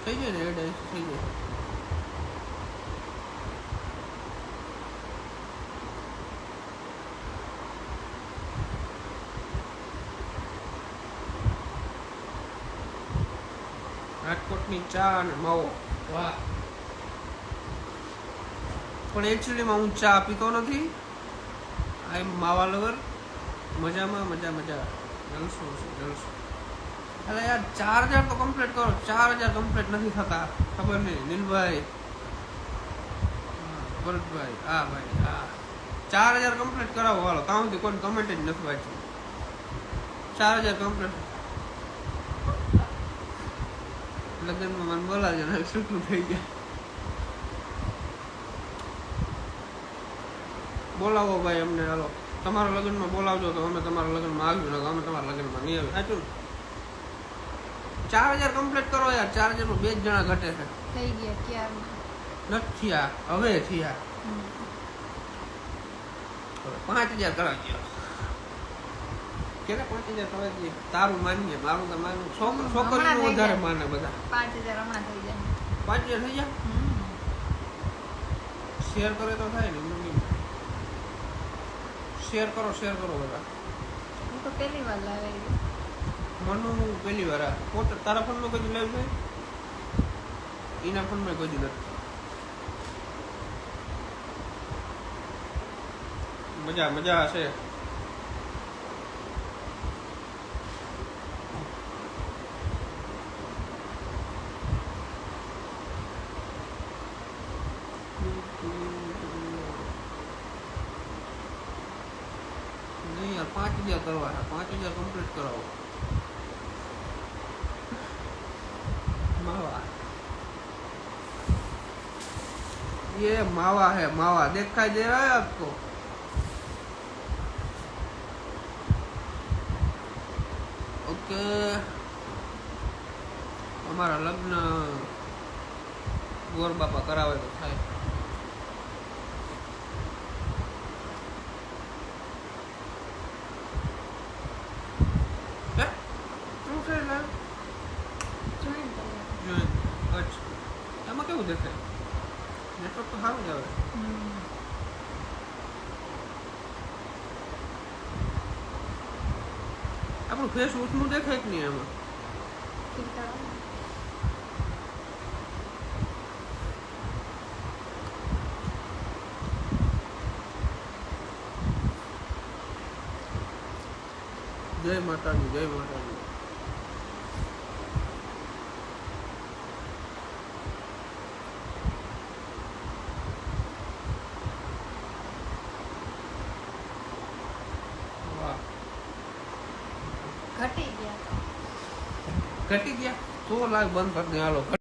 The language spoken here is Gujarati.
થઈ જાય ને એડ થઈ જાય. રાજકોટની ચા અને માવો, વાહ. પણ એકચ્યુઅલીમાં હું ચા પીતો નથી. આ માવા લવર. મજામાં મજા મજા, જલસો છે જલસો. અરે યાર 4000 તો કમ્પ્લીટ કરો. 4000 કમ્પ્લીટ નથી થતા. ખબર નહીં નીલભાઈ, ભરતભાઈ, હા ભાઈ હા, 4000 કમ્પ્લીટ કરાવો હાલો. કાં સુધી કોઈ કમેન્ટ જ નથી વાંચી. 4000 કમ્પ્લીટ. લગ્નમાં મને બોલાવજો ને શું થઈ ગયા. બોલાવો ભાઈ અમને, હાલો તમારા લગ્નમાં બોલાવજો તો અમે તમારા લગ્નમાં આવ્યું ને અમે તમારા લગ્નમાં નહીં આવી. સાચું ને? 4000 કમ્પ્લીટ કરો યાર. 4000 માં 2 જ જણા ઘટે છે. થઈ ગયા ક્યાં નથી થયા, હવે થયા. 5000 કરાવી દો. કેને 5000 કરાવી દે? તારું માનીએ, મારું તો માનું. છોકરીનું વધારે માને બધા. 5000 હમણાં થઈ જાય. 5000 થઈ જાય. શેર કરે તો થાય ને. શેર કરો બધા. હું તો પહેલી વાર લાવી. મનુ પહેલી વાર. પોતે તારા ફોનમાં કોઈ લાઈવ છે? એના ફોનમાં કોઈ નથી. મજા હશે. નહીં યાર 5000 કરવા છે. 5000 કમ્પ્લીટ કરાવો. मावा, ये मावा है. मावा दिखाई दे रहा है आपको? ओके. हमारा लग्न गोर बापा करावे तो થાય. શું છે લા? એમાં કેવું દેખાય? નેટવર્ક તો સારું જ આવે. આપણું ફેસ ઉઠનું દેખાય કે નહીં એમાં? જય માતાજી, જય માતાજી. ઘટી ગયા 100 લાખ બંધ કરી દે હાલો.